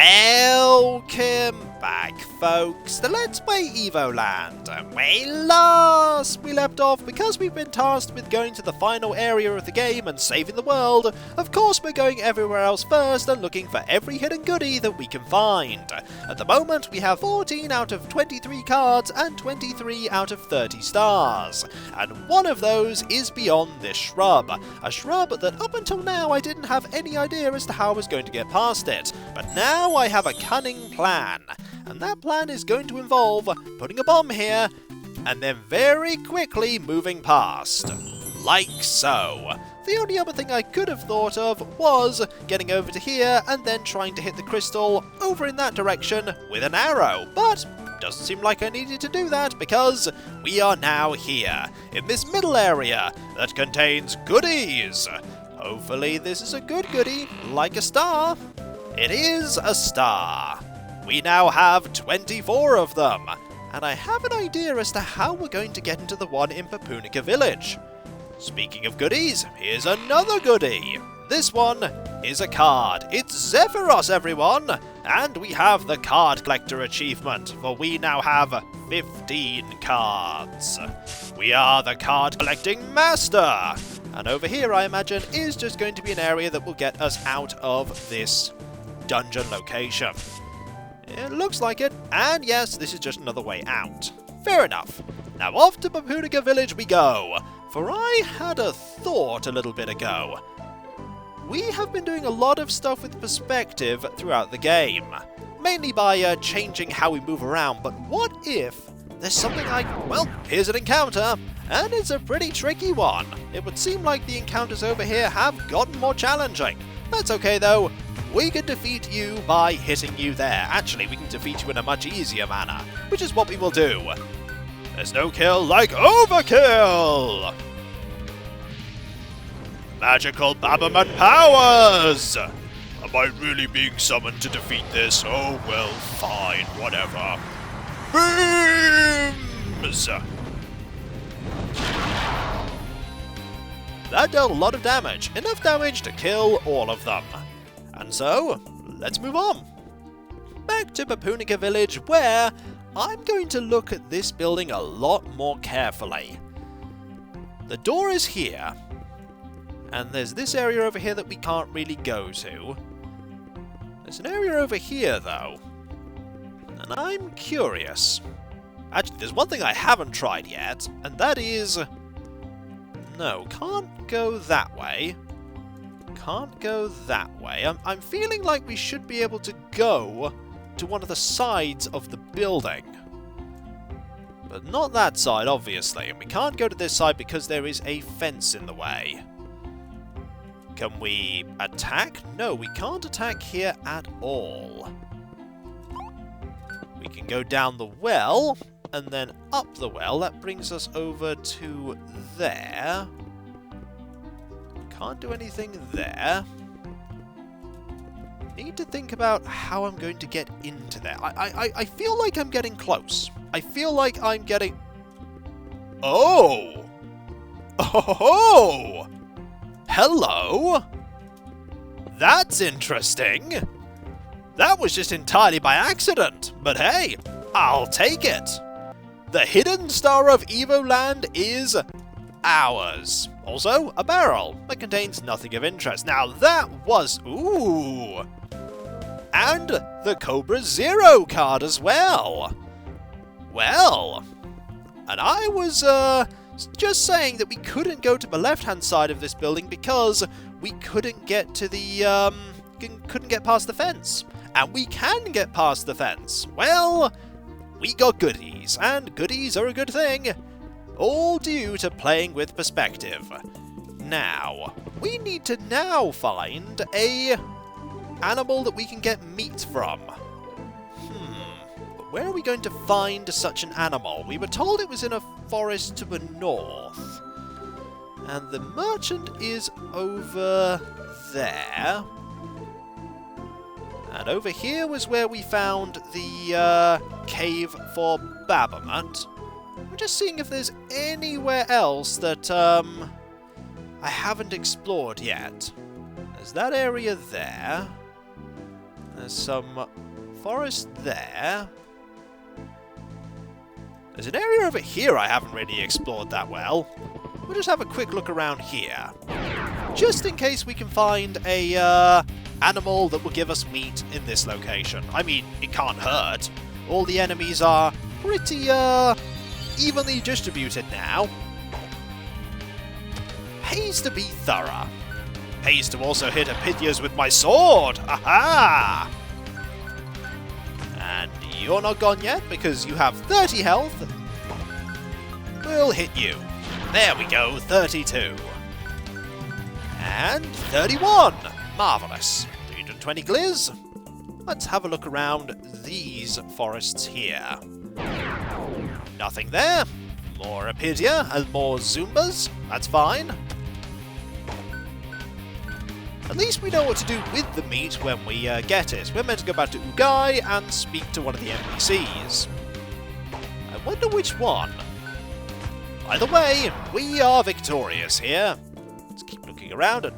Welcome back, folks, to Let's Play Evoland. Where last we left off, because we've been tasked with going to the final area of the game and saving the world, of course we're going everywhere else first and looking for every hidden goodie that we can find. At the moment we have 14 out of 23 cards and 23 out of 30 stars, and one of those is beyond this shrub. A shrub that up until now I didn't have any idea as to how I was going to get past it, but now I have a cunning plan. And that plan is going to involve putting a bomb here, and then very quickly moving past. Like so. The only other thing I could have thought of was getting over to here and then trying to hit the crystal over in that direction with an arrow, but doesn't seem like I needed to do that because we are now here, in this middle area that contains goodies. Hopefully this is a good goodie, like a star. It is a star. We now have 24 of them, and I have an idea as to how we're going to get into the one in Kikoskia village. Speaking of goodies, here's another goodie. This one is a card. It's Zephyros, everyone! And we have the card collector achievement, for we now have 15 cards. We are the card collecting master! And over here, I imagine, is just going to be an area that will get us out of this dungeon location. It looks like it, and yes, this is just another way out. Fair enough. Now off to Kikoskia village we go, for I had a thought a little bit ago. We have been doing a lot of stuff with perspective throughout the game, mainly by changing how we move around, but what if there's something like, well, here's an encounter, and it's a pretty tricky one. It would seem like the encounters over here have gotten more challenging. That's okay though. We can defeat you by hitting you there. Actually, we can defeat you in a much easier manner, which is what we will do. There's no kill like overkill! Magical Babaman powers! Am I really being summoned to defeat this? Oh well, fine, whatever. Beams! That dealt a lot of damage. Enough damage to kill all of them. And so, let's move on. Back to Kikoskia village, where I'm going to look at this building a lot more carefully. The door is here, and there's this area over here that we can't really go to. There's an area over here, though, and I'm curious. Actually, there's one thing I haven't tried yet, and that is... No, can't go that way. Can't go that way. I'm feeling like we should be able to go to one of the sides of the building. But not that side, obviously. And we can't go to this side because there is a fence in the way. Can we attack? No, we can't attack here at all. We can go down the well and then up the well. That brings us over to there. Can't do anything there. Need to think about how I'm going to get into there. I feel like I'm getting close. I feel like I'm getting... Oh! Oh! Hello? That's interesting. That was just entirely by accident. But hey, I'll take it. The hidden star of Evoland is ours. Also, a barrel that contains nothing of interest. Now that was... Ooh! And the Cobra Zero card as well. Well, and I was just saying that we couldn't go to the left-hand side of this building because we couldn't get to the, couldn't get past the fence. And we can get past the fence. Well, we got goodies, and goodies are a good thing. All due to playing with perspective. Now, we need to now find a animal that we can get meat from. But where are we going to find such an animal? We were told it was in a forest to the north. And the merchant is over there. And over here was where we found the cave for Babamat. I'm just seeing if there's anywhere else that I haven't explored yet. There's that area there. There's some forest there. There's an area over here I haven't really explored that well. We'll just have a quick look around here. Just in case we can find a animal that will give us meat in this location. I mean, it can't hurt. All the enemies are pretty evenly distributed now. Pays to be thorough. Pays to also hit Epithias with my sword! Aha! And you're not gone yet because you have 30 health. We'll hit you. There we go, 32. And 31! Marvellous. 320 gliz. Let's have a look around these forests here. Nothing there. More Epithia and more Zumbas. That's fine. At least we know what to do with the meat when we get it. We're meant to go back to Ugai and speak to one of the NPCs. I wonder which one. Either way, we are victorious here. Let's keep looking around and...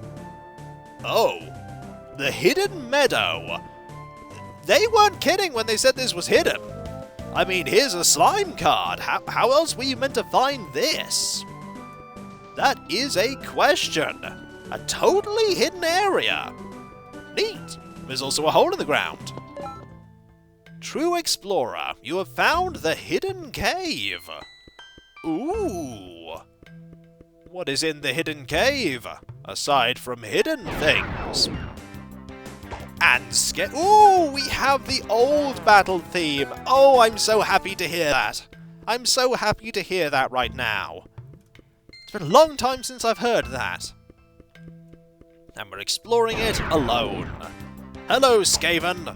Oh! The Hidden Meadow! They weren't kidding when they said this was hidden. I mean, here's a slime card. How else were you meant to find this? That is a question. A totally hidden area. Neat. There's also a hole in the ground. True Explorer, you have found the hidden cave. Ooh. What is in the hidden cave? Aside from hidden things. And ooh, we have the old battle theme. Oh, I'm so happy to hear that. I'm so happy to hear that right now. It's been a long time since I've heard that. And we're exploring it alone. Hello, Skaven.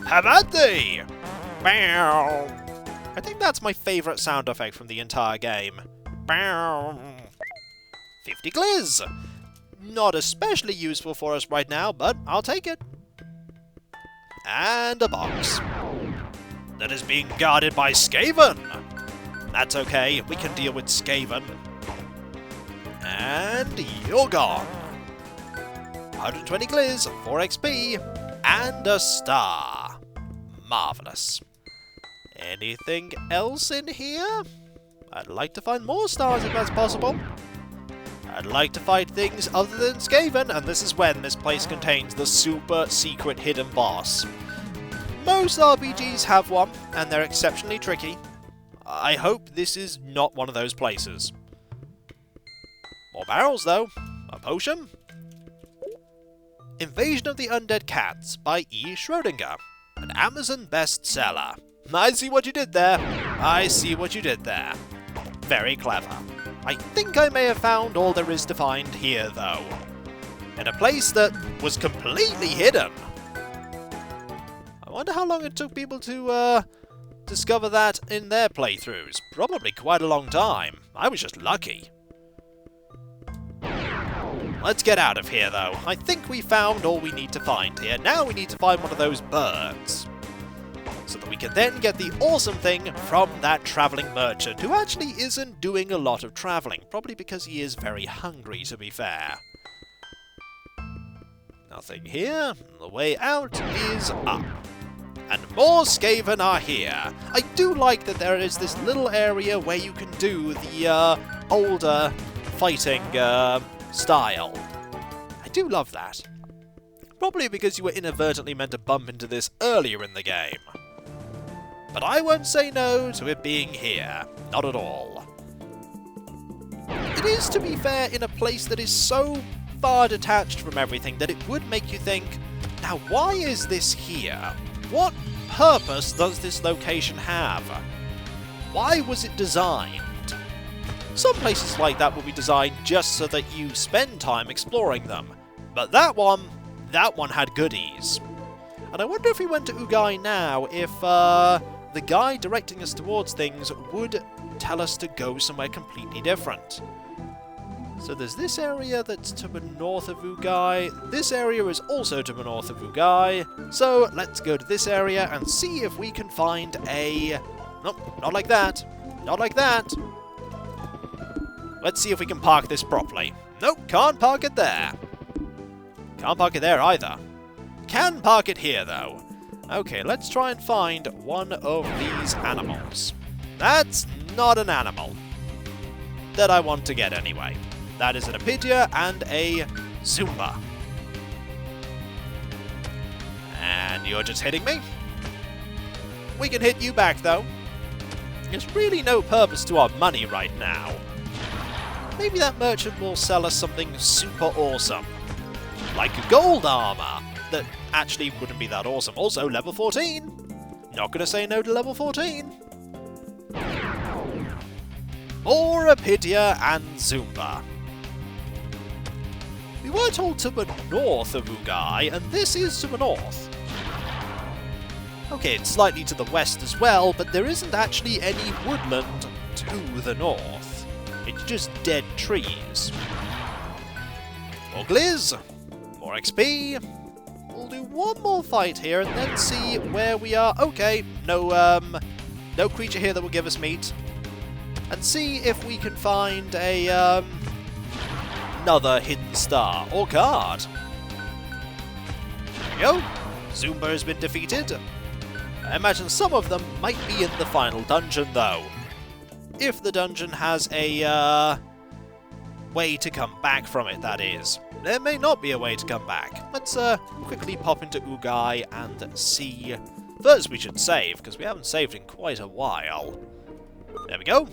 Have at thee! Bow. I think that's my favourite sound effect from the entire game. Bow. 50 gliz! Not especially useful for us right now, but I'll take it. And a box. That is being guarded by Skaven! That's okay, we can deal with Skaven. And you're gone. 120 gliz, 4 XP, and a star. Marvellous. Anything else in here? I'd like to find more stars if that's possible. I'd like to find things other than Skaven, and this is when this place contains the super secret hidden boss. Most RPGs have one, and they're exceptionally tricky. I hope this is not one of those places. More barrels, though. A potion. Invasion of the Undead Cats by E. Schrodinger, an Amazon bestseller. I see what you did there. I see what you did there. Very clever. I think I may have found all there is to find here, though. In a place that was completely hidden. I wonder how long it took people to, discover that in their playthroughs. Probably quite a long time. I was just lucky. Let's get out of here, though. I think we found all we need to find here. Now we need to find one of those birds. So that we can then get the awesome thing from that travelling merchant, who actually isn't doing a lot of travelling. Probably because he is very hungry, to be fair. Nothing here. The way out is up. And more Skaven are here. I do like that there is this little area where you can do the older fighting style. I do love that. Probably because you were inadvertently meant to bump into this earlier in the game. But I won't say no to it being here. Not at all. It is, to be fair, in a place that is so far detached from everything that it would make you think, now why is this here? What purpose does this location have? Why was it designed? Some places like that will be designed just so that you spend time exploring them. But that one had goodies. And I wonder if we went to Ugai now, if the guy directing us towards things would tell us to go somewhere completely different. So there's this area that's to the north of Ugai. This area is also to the north of Ugai. So let's go to this area and see if we can find a... Nope, not like that. Not like that. Let's see if we can park this properly. Nope, can't park it there. Can't park it there either. Can park it here, though. Okay, let's try and find one of these animals. That's not an animal that I want to get anyway. That is an Apidia and a Zumba. And you're just hitting me. We can hit you back though. There's really no purpose to our money right now. Maybe that merchant will sell us something super awesome. Like gold armor. That actually wouldn't be that awesome. Also, level 14. Not gonna say no to level 14. More Apidia and Zumba. We were told to the north of Ugai, and this is to the north. Okay, it's slightly to the west as well, but there isn't actually any woodland to the north. It's just dead trees. More Gliz, more XP. We'll do one more fight here and then see where we are. Okay, no creature here that will give us meat. And see if we can find a another hidden star or card. There we go. Zumba has been defeated. I imagine some of them might be in the final dungeon, though. If the dungeon has a way to come back from it, that is. There may not be a way to come back. Let's quickly pop into Ugai and see. First, we should save, because we haven't saved in quite a while. There we go.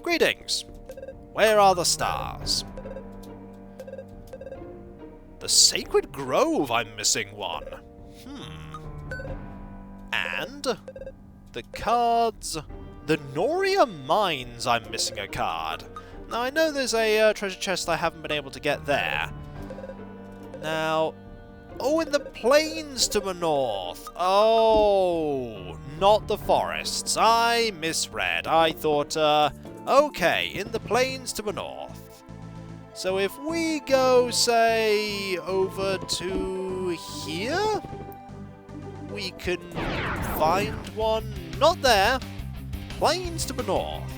Greetings. Where are the stars? The Sacred Grove, I'm missing one. And the cards. The Noria Mines, I'm missing a card. Now, I know there's a treasure chest I haven't been able to get there. Now, oh, in the plains to the north. Oh, not the forests. I misread. I thought, okay, in the plains to the north. So if we go, say, over to here, we can find one. Not there. Plains to the north.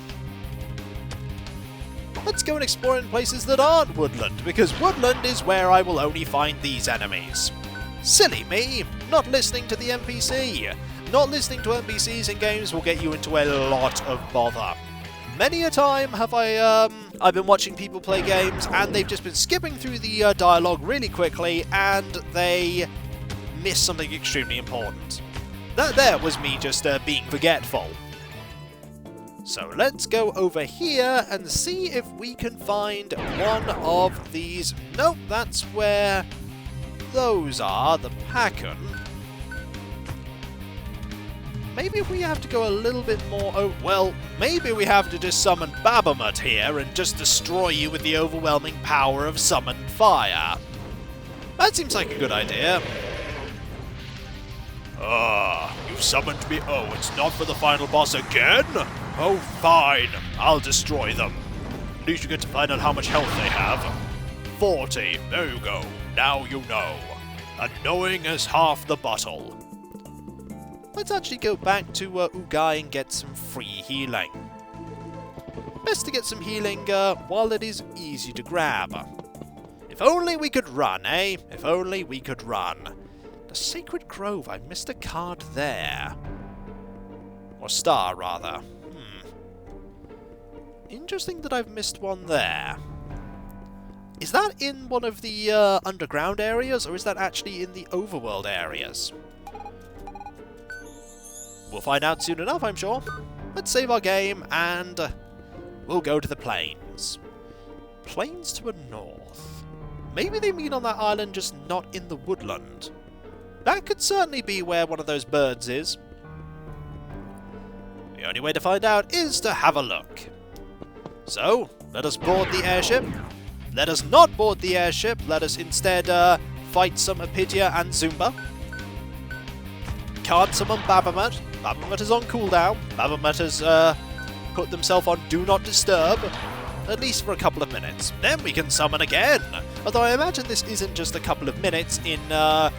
Let's go and explore in places that aren't woodland, because woodland is where I will only find these enemies. Silly me, not listening to the NPC. Not listening to NPCs in games will get you into a lot of bother. Many a time have I've been watching people play games and they've just been skipping through the dialogue really quickly and they miss something extremely important. That there was me just being forgetful. So let's go over here and see if we can find one of these. Nope, that's where those are, the Packen. Maybe if we have to go a little bit more... Oh, well, maybe we have to just summon Babamat here and just destroy you with the overwhelming power of summoned fire. That seems like a good idea. You've summoned me. Oh, it's not for the final boss again? Oh, fine. I'll destroy them. At least you get to find out how much health they have. 40. There you go. Now you know. And knowing is half the battle. Let's actually go back to Ugai and get some free healing. Best to get some healing while it is easy to grab. If only we could run, eh? If only we could run. The Sacred Grove, I missed a card there. Or star, rather. Interesting that I've missed one there. Is that in one of the underground areas, or is that actually in the overworld areas? We'll find out soon enough, I'm sure. Let's save our game, and we'll go to the plains. Plains to the north. Maybe they mean on that island, just not in the woodland. That could certainly be where one of those birds is. The only way to find out is to have a look. So, let us board the airship. Let us not board the airship. Let us instead fight some Apidia and Zumba. Can't summon Babamat. Babamat is on cooldown. Babamat has put themselves on Do Not Disturb. At least for a couple of minutes. Then we can summon again. Although I imagine this isn't just a couple of minutes in the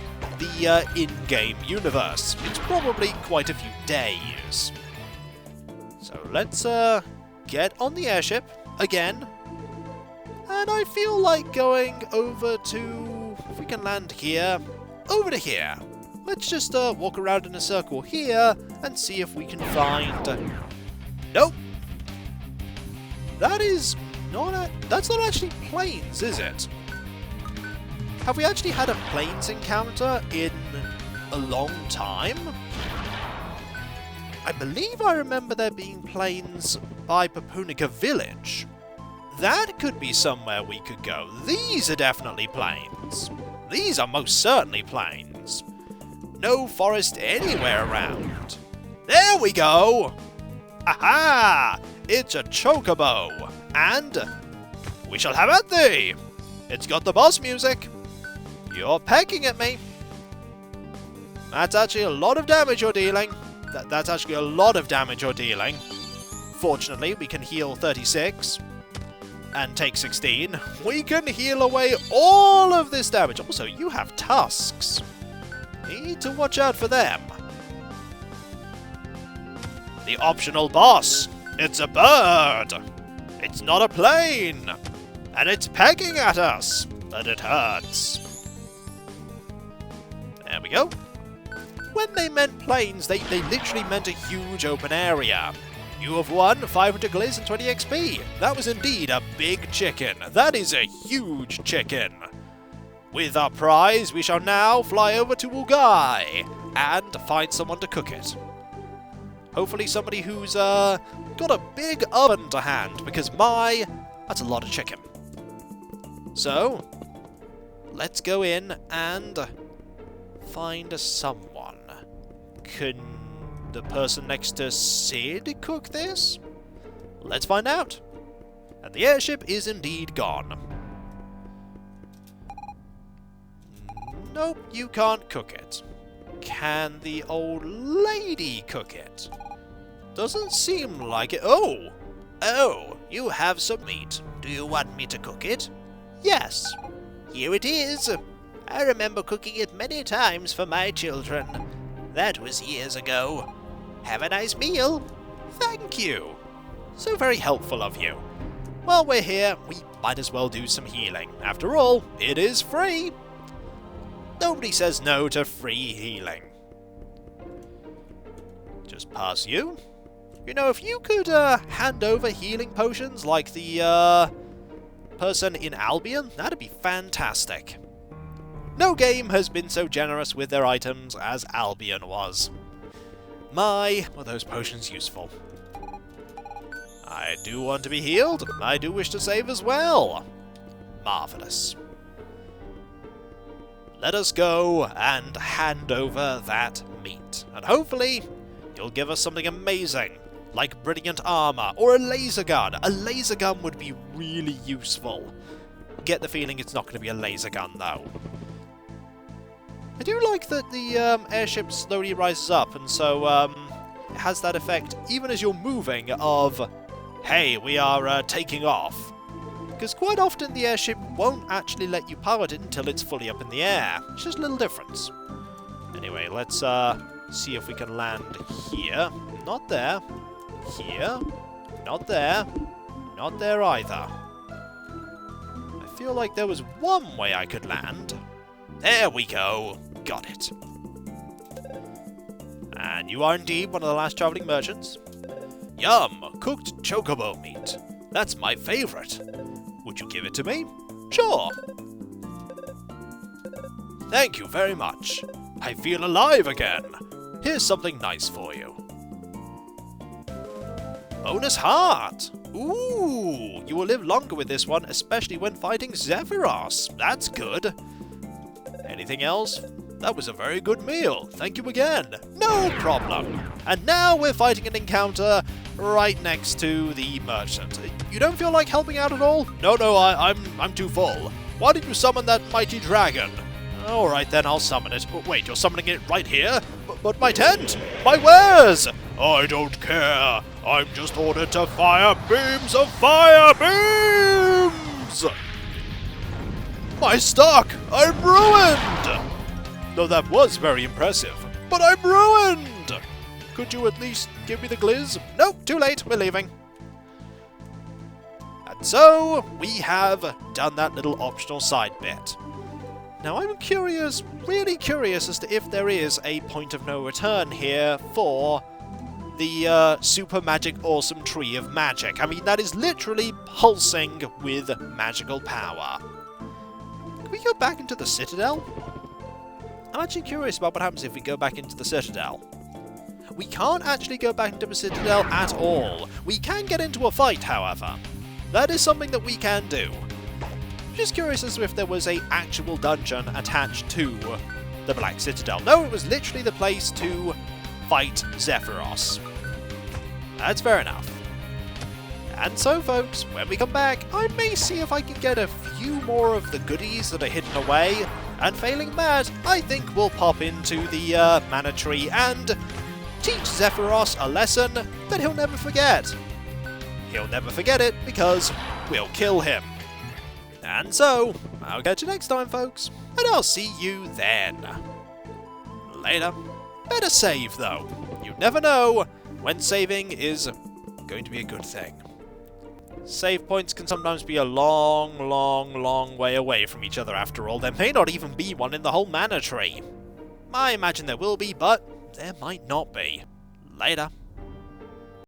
in-game universe. It's probably quite a few days. So let's get on the airship again. And I feel like going over to... If we can land here. Over to here. let's just walk around in a circle here and see if we can find... Nope! That's not actually planes, is it? Have we actually had a planes encounter in a long time? I believe I remember there being planes by Papunica Village. That could be somewhere we could go. These are definitely planes. These are most certainly planes. No forest anywhere around. There we go! Aha! It's a chocobo! And we shall have at thee! It's got the boss music. You're pecking at me. That's actually a lot of damage you're dealing. That's actually a lot of damage you're dealing. Fortunately, we can heal 36 and take 16. We can heal away all of this damage. Also, you have tusks. Need to watch out for them. The optional boss. It's a bird. It's not a plane. And it's pecking at us. But it hurts. There we go. When they meant planes, they literally meant a huge open area. You have won 500 gliz and 20 XP. That was indeed a big chicken. That is a huge chicken. With our prize, we shall now fly over to Ugai and find someone to cook it. Hopefully somebody who's got a big oven to hand, because that's a lot of chicken. So, let's go in and find someone. Can the person next to Sid cook this? Let's find out. And the airship is indeed gone. Nope, you can't cook it. Can the old lady cook it? Doesn't seem like it. Oh! Oh, you have some meat. Do you want me to cook it? Yes. Here it is. I remember cooking it many times for my children. That was years ago. Have a nice meal. Thank you. So very helpful of you. While we're here, we might as well do some healing. After all, it is free. Nobody says no to free healing. Just pass you. You know, if you could hand over healing potions like the person in Albion, that'd be fantastic. No game has been so generous with their items as Albion was. My, were those potions useful. I do want to be healed. I do wish to save as well. Marvellous. Let us go and hand over that meat. And hopefully, you'll give us something amazing, like brilliant armor or a laser gun. A laser gun would be really useful. Get the feeling it's not going to be a laser gun, though. I do like that the airship slowly rises up, and so it has that effect, even as you're moving, of, hey, we are taking off. Because quite often the airship won't actually let you pilot it until it's fully up in the air. It's just a little difference. Anyway, let's see if we can land here. Not there. Here. Not there. Not there either. I feel like there was one way I could land. There we go. Got it. And you are indeed one of the last travelling merchants. Yum! Cooked chocobo meat. That's my favourite. Would you give it to me? Sure. Thank you very much. I feel alive again. Here's something nice for you. Bonus heart. Ooh, you will live longer with this one, especially when fighting Zephyros. That's good. Anything else? That was a very good meal. Thank you again. No problem. And now we're fighting an encounter right next to the merchant. You don't feel like helping out at all? No, I'm too full. Why did you summon that mighty dragon? Alright then, I'll summon it. But wait, you're summoning it right here? But my tent! My wares! I don't care. I'm just ordered to fire beams of fire beams! My stock! I'm ruined! Though that was very impressive. But I'm ruined! Could you at least give me the gliz? Nope, too late, we're leaving. And so, we have done that little optional side bit. Now I'm curious, really curious as to if there is a point of no return here for the super magic awesome tree of magic. I mean, that is literally pulsing with magical power. Can we go back into the Citadel? I'm actually curious about what happens if we go back into the Citadel. We can't actually go back into the Citadel at all. We can get into a fight, however. That is something that we can do. Just curious as to if there was a actual dungeon attached to the Black Citadel. No, it was literally the place to fight Zephyros. That's fair enough. And so, folks, when we come back, I may see if I can get a few more of the goodies that are hidden away, and failing that, I think we'll pop into the mana tree and teach Zephyros a lesson that he'll never forget. He'll never forget it because we'll kill him. And so, I'll catch you next time, folks, and I'll see you then. Later. Better save, though. You never know when saving is going to be a good thing. Save points can sometimes be a long way away from each other after all. There may not even be one in the whole mana tree. I imagine there will be, but there might not be. Later.